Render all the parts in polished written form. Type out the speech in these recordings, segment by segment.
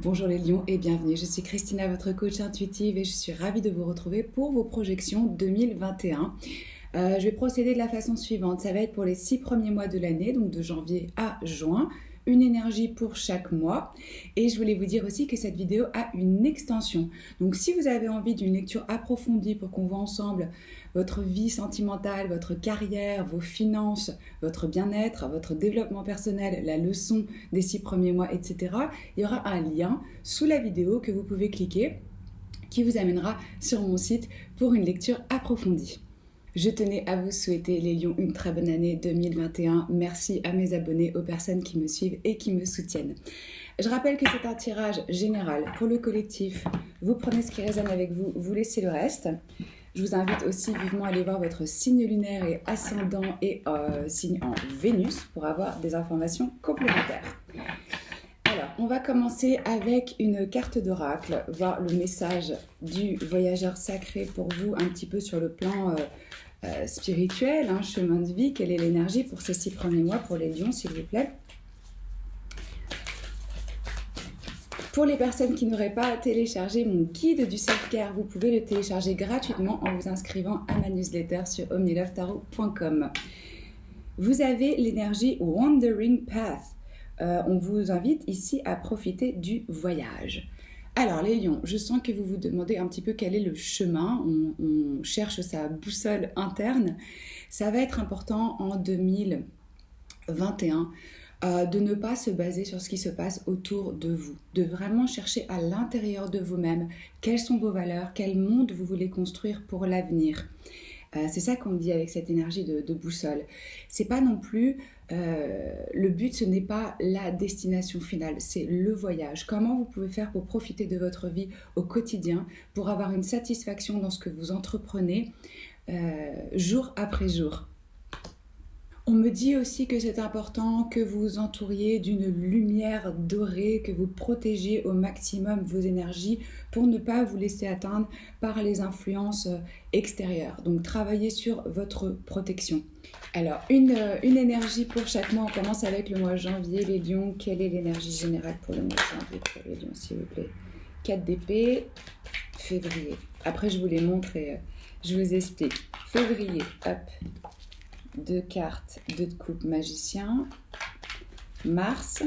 Bonjour les lions et bienvenue, je suis Christina, votre coach intuitive et je suis ravie de vous retrouver pour vos projections 2021. Je vais procéder de la façon suivante, ça va être pour les 6 premiers mois de l'année, donc de janvier à juin, une énergie pour chaque mois. Et je voulais vous dire aussi que cette vidéo a une extension. Donc si vous avez envie d'une lecture approfondie pour qu'on voit ensemble votre vie sentimentale, votre carrière, vos finances, votre bien-être, votre développement personnel, la leçon des 6 premiers mois, etc., il y aura un lien sous la vidéo que vous pouvez cliquer qui vous amènera sur mon site pour une lecture approfondie. Je tenais à vous souhaiter, les lions, une très bonne année 2021. Merci à mes abonnés, aux personnes qui me suivent et qui me soutiennent. Je rappelle que c'est un tirage général pour le collectif. Vous prenez ce qui résonne avec vous, vous laissez le reste. Je vous invite aussi vivement à aller voir votre signe lunaire et ascendant et signe en Vénus pour avoir des informations complémentaires. Alors, on va commencer avec une carte d'oracle, voir le message du voyageur sacré pour vous un petit peu sur le plan spirituel, chemin de vie. Quelle est l'énergie pour ces 6 premiers mois pour les lions, s'il vous plaît? Pour les personnes qui n'auraient pas téléchargé mon guide du self-care, vous pouvez le télécharger gratuitement en vous inscrivant à ma newsletter sur omnilovetarot.com. Vous avez l'énergie Wandering Path. On vous invite ici à profiter du voyage. Alors les lions, je sens que vous vous demandez un petit peu quel est le chemin, on cherche sa boussole interne. Ça va être important en 2021 de ne pas se baser sur ce qui se passe autour de vous, de vraiment chercher à l'intérieur de vous-même quelles sont vos valeurs, quel monde vous voulez construire pour l'avenir. C'est ça qu'on me dit avec cette énergie de boussole. C'est pas non plus le but, ce n'est pas la destination finale, c'est le voyage. Comment vous pouvez faire pour profiter de votre vie au quotidien, pour avoir une satisfaction dans ce que vous entreprenez jour après jour. On me dit aussi que c'est important que vous vous entouriez d'une lumière dorée, que vous protégiez au maximum vos énergies pour ne pas vous laisser atteindre par les influences extérieures. Donc travaillez sur votre protection. Alors une énergie pour chaque mois, on commence avec le mois janvier, les lions. Quelle est l'énergie générale pour le mois de janvier pour les lions, s'il vous plaît? 4 d'épée, février. Après je vous les montre et je vous explique. Février, hop. 2 cartes, 2 de coupe, magicien. Mars.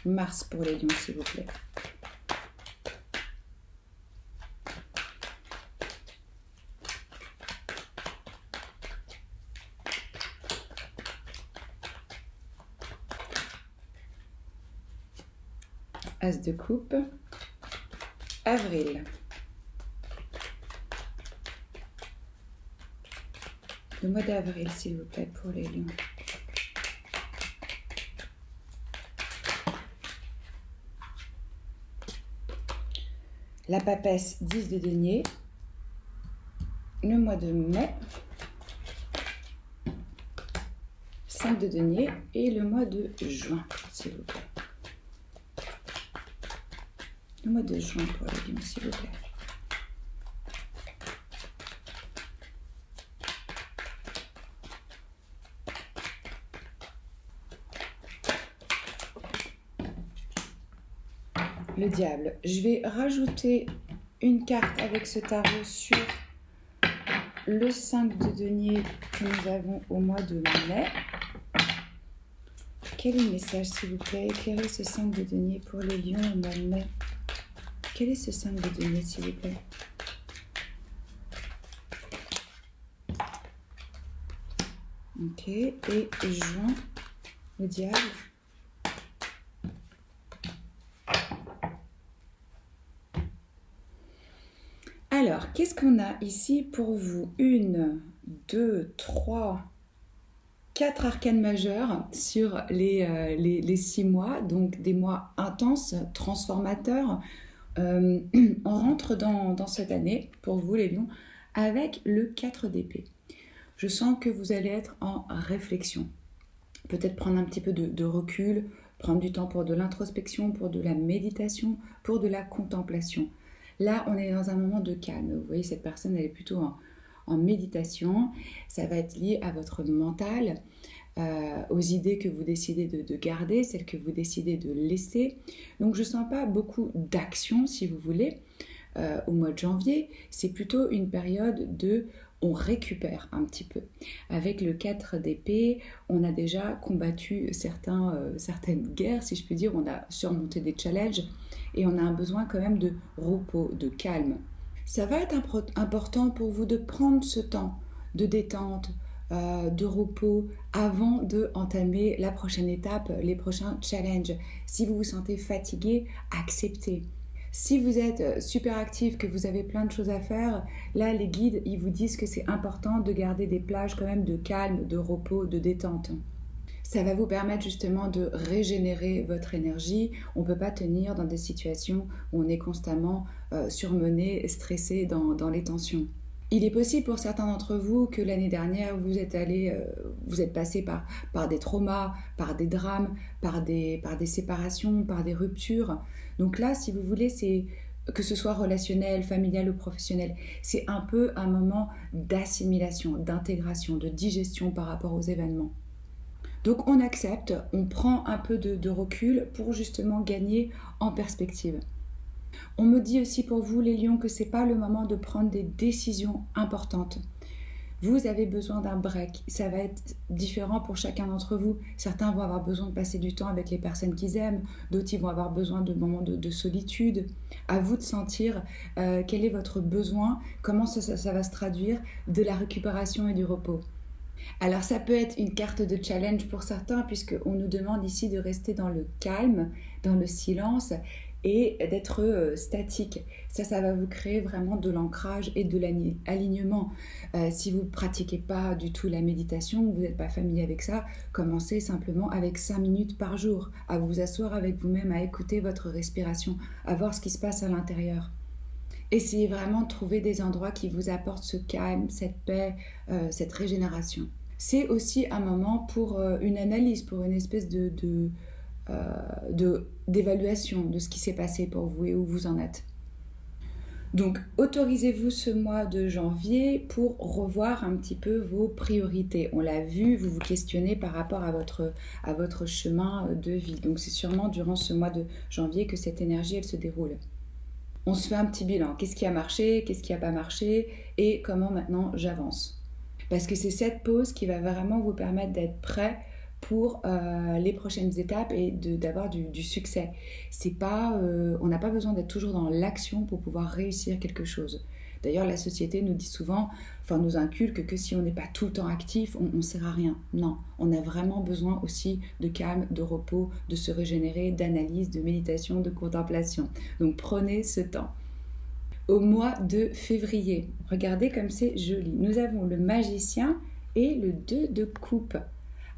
Mars pour les lions, s'il vous plaît. As de coupe. Avril. Le mois d'avril, s'il vous plaît, pour les lions. La papesse, 10 de denier. Le mois de mai. 5 de denier. Et le mois de juin, s'il vous plaît. Le mois de juin pour les lions, s'il vous plaît. Le diable. Je vais rajouter une carte avec ce tarot sur le 5 de denier que nous avons au mois de mai. Quel est le message, s'il vous plaît? Éclairez ce 5 de denier pour les lions au mois de mai. Quel est ce 5 de denier, s'il vous plaît? Ok, et juin, le diable. Alors, qu'est-ce qu'on a ici pour vous? 1, 2, 3, 4 arcanes majeures sur les 6 mois, donc des mois intenses, transformateurs. On rentre dans cette année, pour vous les lions, avec le 4 d'épée. Je sens que vous allez être en réflexion. Peut-être prendre un petit peu de recul, prendre du temps pour de l'introspection, pour de la méditation, pour de la contemplation. Là, on est dans un moment de calme. Vous voyez, cette personne, elle est plutôt en méditation. Ça va être lié à votre mental. aux idées que vous décidez de garder, celles que vous décidez de laisser. Donc je ne sens pas beaucoup d'action, si vous voulez, au mois de janvier. C'est plutôt une période de on récupère un petit peu. Avec le 4 d'épée, on a déjà combattu certaines guerres, si je puis dire. On a surmonté des challenges et on a un besoin quand même de repos, de calme. Ça va être important pour vous de prendre ce temps de détente, de repos avant de entamer la prochaine étape, les prochains challenges. Si vous vous sentez fatigué, acceptez. Si vous êtes super actif, que vous avez plein de choses à faire, là les guides ils vous disent que c'est important de garder des plages quand même de calme, de repos, de détente. Ça va vous permettre justement de régénérer votre énergie. On ne peut pas tenir dans des situations où on est constamment surmené, stressé dans les tensions. Il est possible pour certains d'entre vous que l'année dernière, vous êtes passé par des traumas, par des drames, par des séparations, par des ruptures. Donc là, si vous voulez, c'est que ce soit relationnel, familial ou professionnel, c'est un peu un moment d'assimilation, d'intégration, de digestion par rapport aux événements. Donc on accepte, on prend un peu de recul pour justement gagner en perspective. On me dit aussi pour vous les lions que ce n'est pas le moment de prendre des décisions importantes. Vous avez besoin d'un break, ça va être différent pour chacun d'entre vous. Certains vont avoir besoin de passer du temps avec les personnes qu'ils aiment, d'autres ils vont avoir besoin de moments de solitude. À vous de sentir quel est votre besoin, comment ça va se traduire de la récupération et du repos. Alors ça peut être une carte de challenge pour certains puisqu'on nous demande ici de rester dans le calme, dans le silence et d'être statique. Ça va vous créer vraiment de l'ancrage et de l'alignement. Si vous ne pratiquez pas du tout la méditation, vous n'êtes pas familier avec ça, commencez simplement avec 5 minutes par jour, à vous asseoir avec vous-même, à écouter votre respiration, à voir ce qui se passe à l'intérieur. Essayez vraiment de trouver des endroits qui vous apportent ce calme, cette paix, cette régénération. C'est aussi un moment pour une analyse, pour une espèce d'évaluation de ce qui s'est passé pour vous et où vous en êtes. Donc, autorisez-vous ce mois de janvier pour revoir un petit peu vos priorités. On l'a vu, vous vous questionnez par rapport à votre chemin de vie. Donc, c'est sûrement durant ce mois de janvier que cette énergie, elle se déroule. On se fait un petit bilan. Qu'est-ce qui a marché, qu'est-ce qui n'a pas marché et comment maintenant j'avance. Parce que c'est cette pause qui va vraiment vous permettre d'être prêt pour les prochaines étapes et d'avoir du succès. On n'a pas besoin d'être toujours dans l'action pour pouvoir réussir quelque chose. D'ailleurs, la société nous dit souvent, nous inculque que si on n'est pas tout le temps actif, on ne sert à rien. Non, on a vraiment besoin aussi de calme, de repos, de se régénérer, d'analyse, de méditation, de contemplation. Donc prenez ce temps. Au mois de février, regardez comme c'est joli. Nous avons le magicien et le 2 de coupe.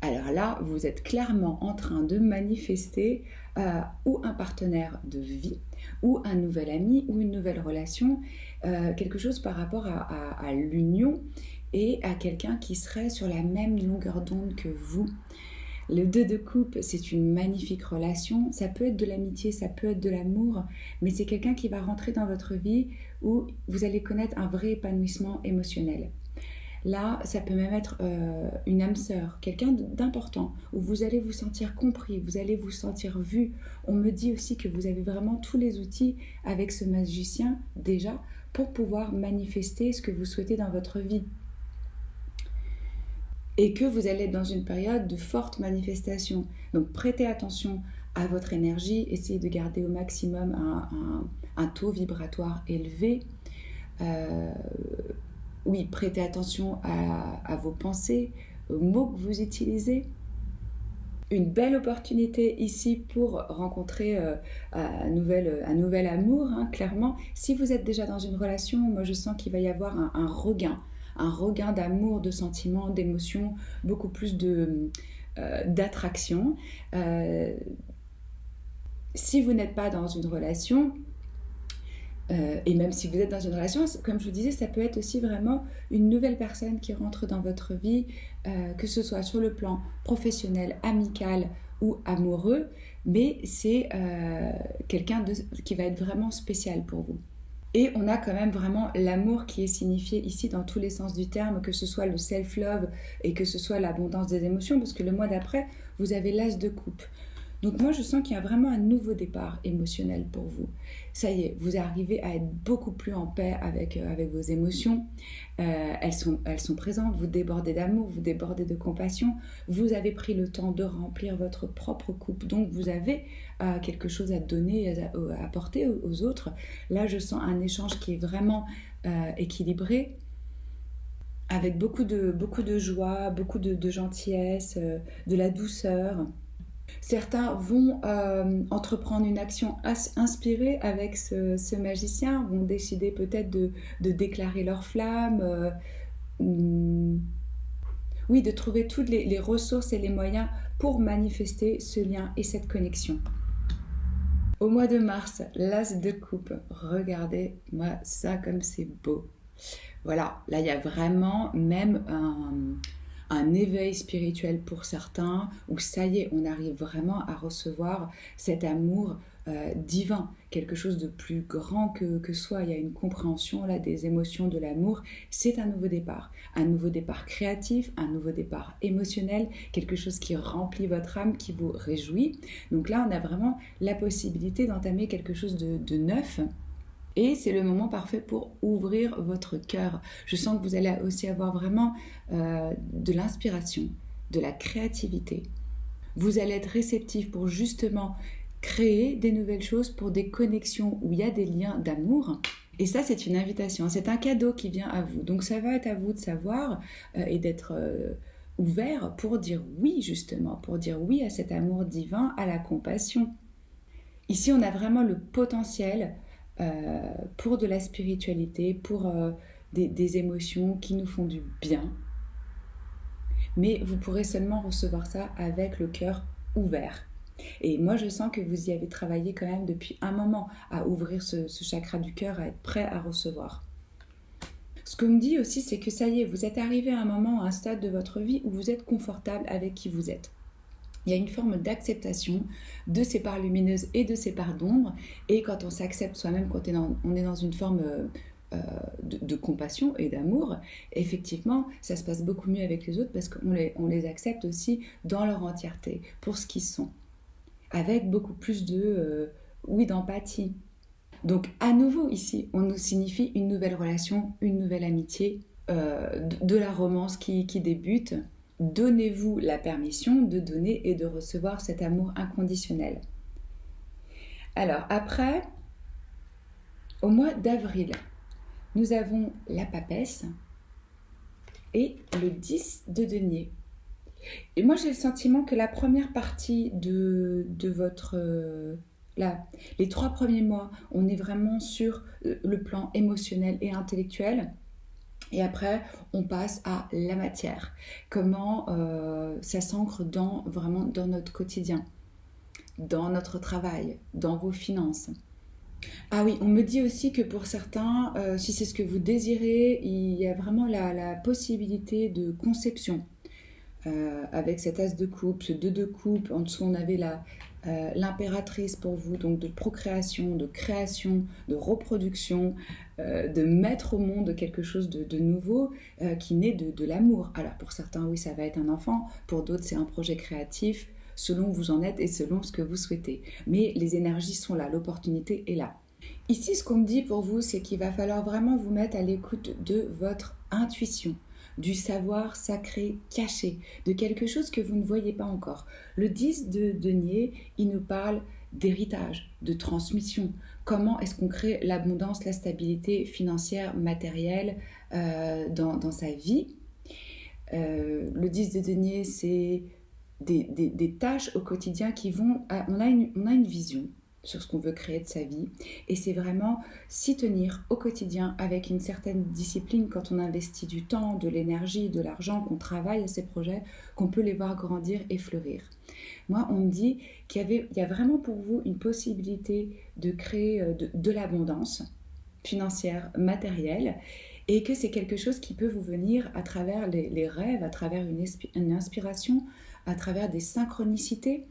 Alors là, vous êtes clairement en train de manifester ou un partenaire de vie, ou un nouvel ami, ou une nouvelle relation, quelque chose par rapport à l'union et à quelqu'un qui serait sur la même longueur d'onde que vous. Le 2 de coupe, c'est une magnifique relation. Ça peut être de l'amitié, ça peut être de l'amour, mais c'est quelqu'un qui va rentrer dans votre vie où vous allez connaître un vrai épanouissement émotionnel. Là, ça peut même être une âme sœur, quelqu'un d'important, où vous allez vous sentir compris, vous allez vous sentir vu. On me dit aussi que vous avez vraiment tous les outils avec ce magicien déjà pour pouvoir manifester ce que vous souhaitez dans votre vie. Et que vous allez être dans une période de forte manifestation. Donc prêtez attention à votre énergie, essayez de garder au maximum un taux vibratoire élevé. Oui, prêtez attention à vos pensées, aux mots que vous utilisez. Une belle opportunité ici pour rencontrer un nouvel amour, clairement. Si vous êtes déjà dans une relation, moi je sens qu'il va y avoir un regain d'amour, de sentiments, d'émotions, beaucoup plus d'attraction. Si vous n'êtes pas dans une relation, et même si vous êtes dans une relation, comme je vous disais, ça peut être aussi vraiment une nouvelle personne qui rentre dans votre vie, que ce soit sur le plan professionnel, amical ou amoureux, mais c'est quelqu'un qui va être vraiment spécial pour vous. Et on a quand même vraiment l'amour qui est signifié ici dans tous les sens du terme, que ce soit le self-love et que ce soit l'abondance des émotions, parce que le mois d'après, vous avez l'as de coupe. Donc moi, je sens qu'il y a vraiment un nouveau départ émotionnel pour vous. Ça y est, vous arrivez à être beaucoup plus en paix avec vos émotions. Elles sont présentes, vous débordez d'amour, vous débordez de compassion. Vous avez pris le temps de remplir votre propre coupe. Donc vous avez quelque chose à donner, à apporter aux autres. Là, je sens un échange qui est vraiment équilibré, avec beaucoup de joie, beaucoup de gentillesse, de la douceur. Certains vont entreprendre une action inspirée avec ce magicien, vont décider peut-être de déclarer leur flamme, oui, de trouver toutes les ressources et les moyens pour manifester ce lien et cette connexion. Au mois de mars, l'as de coupe, regardez-moi ça comme c'est beau. Voilà, là il y a vraiment même un éveil spirituel pour certains, où ça y est, on arrive vraiment à recevoir cet amour divin, quelque chose de plus grand que soi. Il y a une compréhension là des émotions de l'amour. C'est un nouveau départ créatif, un nouveau départ émotionnel, quelque chose qui remplit votre âme, qui vous réjouit. Donc là, on a vraiment la possibilité d'entamer quelque chose de neuf. Et c'est le moment parfait pour ouvrir votre cœur. Je sens que vous allez aussi avoir vraiment de l'inspiration, de la créativité. Vous allez être réceptif pour justement créer des nouvelles choses, pour des connexions où il y a des liens d'amour. Et ça, c'est une invitation, c'est un cadeau qui vient à vous. Donc ça va être à vous de savoir et d'être ouvert pour dire oui justement, pour dire oui à cet amour divin, à la compassion. Ici, on a vraiment le potentiel pour de la spiritualité, pour des émotions qui nous font du bien. Mais vous pourrez seulement recevoir ça avec le cœur ouvert. Et moi, je sens que vous y avez travaillé quand même depuis un moment à ouvrir ce chakra du cœur, à être prêt à recevoir. Ce qu'on me dit aussi, c'est que ça y est, vous êtes arrivé à un moment, à un stade de votre vie où vous êtes confortable avec qui vous êtes. Il y a une forme d'acceptation de ces parts lumineuses et de ces parts d'ombre. Et quand on s'accepte soi-même, quand on est dans une forme de compassion et d'amour, effectivement, ça se passe beaucoup mieux avec les autres parce qu'on les accepte aussi dans leur entièreté, pour ce qu'ils sont, avec beaucoup plus d'empathie. Donc, à nouveau, ici, on nous signifie une nouvelle relation, une nouvelle amitié, de la romance qui débute. Donnez-vous la permission de donner et de recevoir cet amour inconditionnel. Alors après, au mois d'avril, nous avons la papesse et le 10 de denier. Et moi, j'ai le sentiment que la première partie de votre... les 3 premiers mois, on est vraiment sur le plan émotionnel et intellectuel. Et après, on passe à la matière. Comment ça s'ancre vraiment dans notre quotidien, dans notre travail, dans vos finances. Ah oui, on me dit aussi que pour certains, si c'est ce que vous désirez, il y a vraiment la possibilité de conception. Avec cet as de coupe, ce 2 de coupe, en dessous on avait l'impératrice pour vous, donc de procréation, de création, de reproduction, de mettre au monde quelque chose de nouveau qui naît de l'amour. Alors pour certains, oui, ça va être un enfant, pour d'autres c'est un projet créatif, selon où vous en êtes et selon ce que vous souhaitez. Mais les énergies sont là, l'opportunité est là. Ici, ce qu'on me dit pour vous, c'est qu'il va falloir vraiment vous mettre à l'écoute de votre intuition, du savoir sacré caché, de quelque chose que vous ne voyez pas encore. Le 10 de denier, il nous parle d'héritage, de transmission. Comment est-ce qu'on crée l'abondance, la stabilité financière, matérielle dans sa vie. Le 10 de denier, c'est des tâches au quotidien qui vont... On a une vision sur ce qu'on veut créer de sa vie. Et c'est vraiment s'y tenir au quotidien avec une certaine discipline quand on investit du temps, de l'énergie, de l'argent, qu'on travaille à ces projets, qu'on peut les voir grandir et fleurir. Moi, on me dit qu'il y a vraiment pour vous une possibilité de créer de l'abondance financière, matérielle, et que c'est quelque chose qui peut vous venir à travers les rêves, à travers une inspiration, à travers des synchronicités.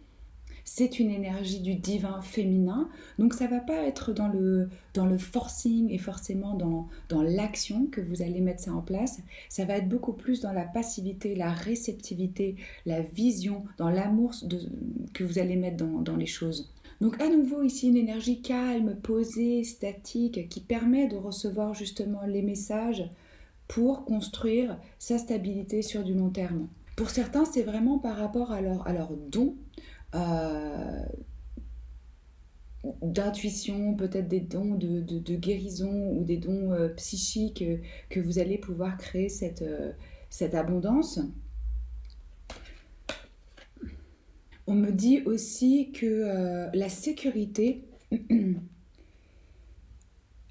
C'est une énergie du divin féminin, donc ça ne va pas être dans le forcing et forcément dans l'action que vous allez mettre ça en place. Ça va être beaucoup plus dans la passivité, la réceptivité, la vision, dans l'amour que vous allez mettre dans les choses. Donc à nouveau ici une énergie calme, posée, statique, qui permet de recevoir justement les messages pour construire sa stabilité sur du long terme. Pour certains, c'est vraiment par rapport à leur don d'intuition, peut-être des dons de guérison ou des dons psychiques que vous allez pouvoir créer cette abondance. On me dit aussi que la sécurité,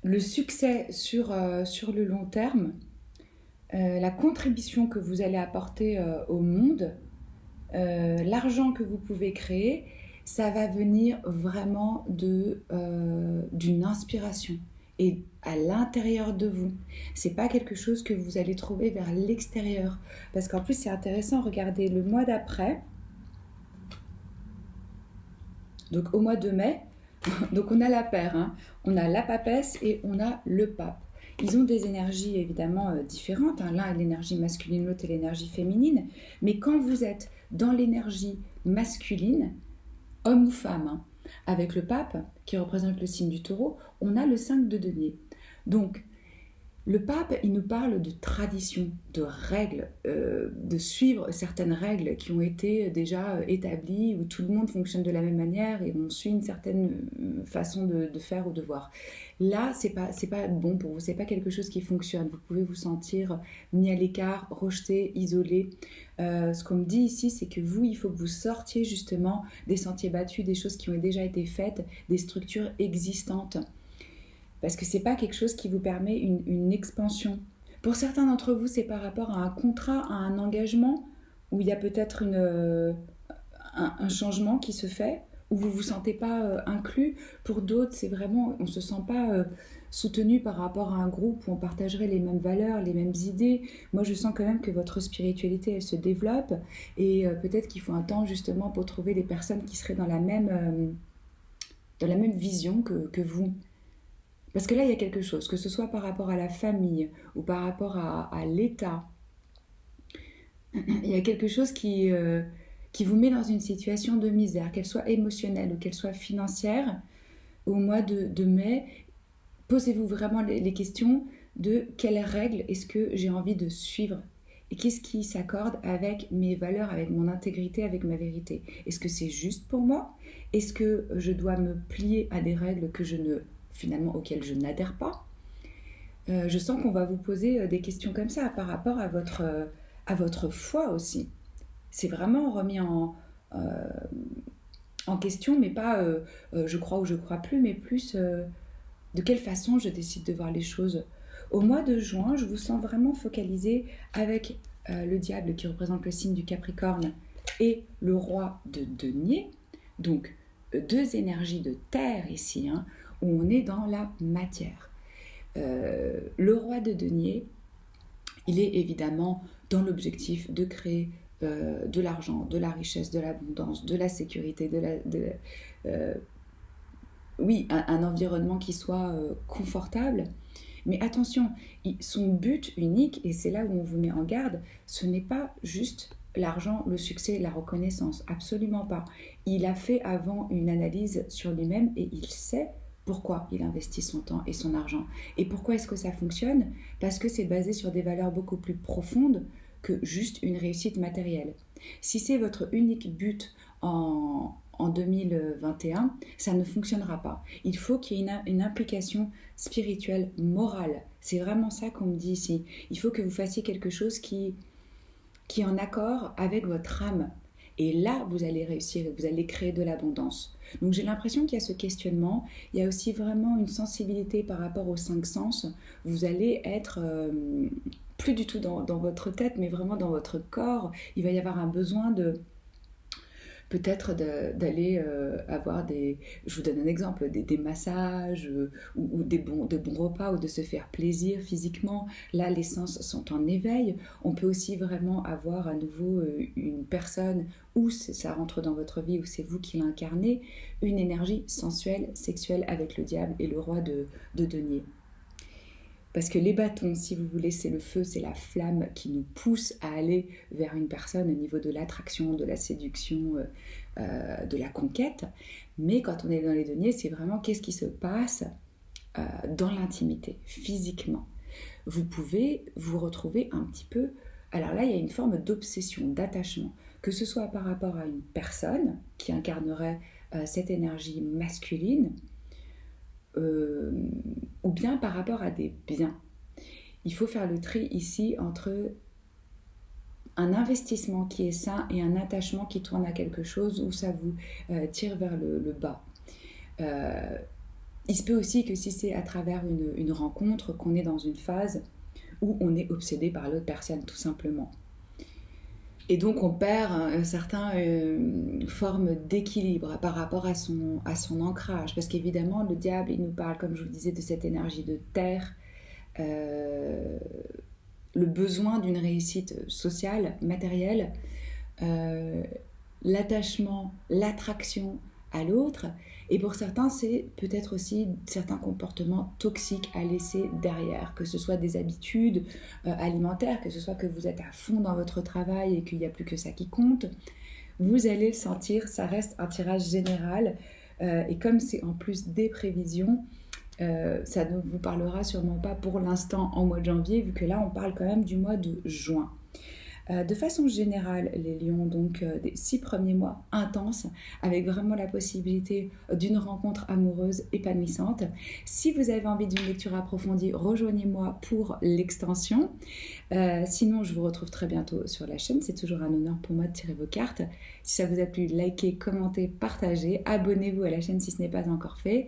le succès sur le long terme, la contribution que vous allez apporter au monde, l'argent que vous pouvez créer, ça va venir vraiment d'une inspiration et à l'intérieur de vous. C'est pas quelque chose que vous allez trouver vers l'extérieur. Parce qu'en plus, c'est intéressant, regardez le mois d'après. Donc au mois de mai, donc on a la paire, hein. On a la papesse et on a le pape. Ils ont des énergies évidemment différentes, hein. L'un est l'énergie masculine, l'autre est l'énergie féminine. Mais quand vous êtes dans l'énergie masculine, homme ou femme, hein, avec le pape qui représente le signe du taureau, on a le 5 de denier. Donc le pape, il nous parle de tradition, de règles, de suivre certaines règles qui ont été déjà établies, où tout le monde fonctionne de la même manière et on suit une certaine façon de faire ou de voir. Là, c'est pas bon pour vous, c'est pas quelque chose qui fonctionne. Vous pouvez vous sentir mis à l'écart, rejeté, isolé. Ce qu'on me dit ici, c'est que vous, il faut que vous sortiez justement des sentiers battus, des choses qui ont déjà été faites, des structures existantes. Parce que ce n'est pas quelque chose qui vous permet une expansion. Pour certains d'entre vous, c'est par rapport à un contrat, à un engagement, où il y a peut-être un changement qui se fait, où vous ne vous sentez pas inclus. Pour d'autres, c'est vraiment, on ne se sent pas soutenu par rapport à un groupe où on partagerait les mêmes valeurs, les mêmes idées. Moi, je sens quand même que votre spiritualité, elle se développe, et peut-être qu'il faut un temps justement pour trouver des personnes qui seraient dans la même vision que vous. Parce que là, il y a quelque chose, que ce soit par rapport à la famille ou par rapport à l'État, il y a quelque chose qui vous met dans une situation de misère, qu'elle soit émotionnelle ou qu'elle soit financière. Au mois de mai, posez-vous vraiment les questions de quelles règles est-ce que j'ai envie de suivre et qu'est-ce qui s'accorde avec mes valeurs, avec mon intégrité, avec ma vérité. Est-ce que c'est juste pour moi? Est-ce que je dois me plier à des règles finalement auxquelles je n'adhère pas? Je sens qu'on va vous poser des questions comme ça par rapport à votre foi aussi. C'est vraiment remis en question, mais pas je crois ou je crois plus, mais plus de quelle façon je décide de voir les choses. Au mois de juin, je vous sens vraiment focalisé avec le diable qui représente le signe du Capricorne et le roi de denier, donc deux énergies de terre ici, hein, où on est dans la matière. Le roi de denier, il est évidemment dans l'objectif de créer de l'argent, de la richesse, de l'abondance, de la sécurité, un environnement qui soit confortable. Mais attention, son but unique, et c'est là où on vous met en garde, ce n'est pas juste l'argent, le succès, la reconnaissance, absolument pas. Il a fait avant une analyse sur lui-même et il sait pourquoi il investit son temps et son argent. Et pourquoi est-ce que ça fonctionne? Parce que c'est basé sur des valeurs beaucoup plus profondes que juste une réussite matérielle. Si c'est votre unique but en 2021, ça ne fonctionnera pas. Il faut qu'il y ait une implication spirituelle, morale. C'est vraiment ça qu'on me dit ici. Il faut que vous fassiez quelque chose qui est en accord avec votre âme. Et là, vous allez réussir, vous allez créer de l'abondance. Donc j'ai l'impression qu'il y a ce questionnement. Il y a aussi vraiment une sensibilité par rapport aux 5 sens. Vous allez être plus du tout dans votre tête, mais vraiment dans votre corps. Il va y avoir un besoin peut-être d'aller avoir des... Je vous donne un exemple, des massages ou des bons repas ou de se faire plaisir physiquement. Là, les sens sont en éveil. On peut aussi vraiment avoir à nouveau une personne où ça rentre dans votre vie, où c'est vous qui l'incarnez, une énergie sensuelle, sexuelle avec le diable et le roi de denier. Parce que les bâtons, si vous voulez, c'est le feu, c'est la flamme qui nous pousse à aller vers une personne au niveau de l'attraction, de la séduction, de la conquête. Mais quand on est dans les deniers, c'est vraiment qu'est-ce qui se passe dans l'intimité, physiquement. Vous pouvez vous retrouver un petit peu... Alors là, il y a une forme d'obsession, d'attachement, que ce soit par rapport à une personne qui incarnerait cette énergie masculine, ou bien par rapport à des biens. Il faut faire le tri ici entre un investissement qui est sain et un attachement qui tourne à quelque chose où ça vous tire vers le bas. Il se peut aussi que si c'est à travers une rencontre qu'on est dans une phase où on est obsédé par l'autre personne, tout simplement. Et donc on perd une certaine forme d'équilibre par rapport à son ancrage. Parce qu'évidemment, le diable, il nous parle, comme je vous disais, de cette énergie de terre, le besoin d'une réussite sociale, matérielle, l'attachement, l'attraction à l'autre. Et pour certains, c'est peut-être aussi certains comportements toxiques à laisser derrière, que ce soit des habitudes alimentaires, que ce soit que vous êtes à fond dans votre travail et qu'il n'y a plus que ça qui compte. Vous allez le sentir, ça reste un tirage général. Et comme c'est en plus des prévisions, ça ne vous parlera sûrement pas pour l'instant en mois de janvier, vu que là, on parle quand même du mois de juin. De façon générale, les lions, donc des 6 premiers mois intenses, avec vraiment la possibilité d'une rencontre amoureuse épanouissante. Si vous avez envie d'une lecture approfondie, rejoignez-moi pour l'extension. Sinon, je vous retrouve très bientôt sur la chaîne. C'est toujours un honneur pour moi de tirer vos cartes. Si ça vous a plu, likez, commentez, partagez. Abonnez-vous à la chaîne si ce n'est pas encore fait.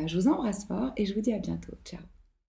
Je vous embrasse fort et je vous dis à bientôt. Ciao.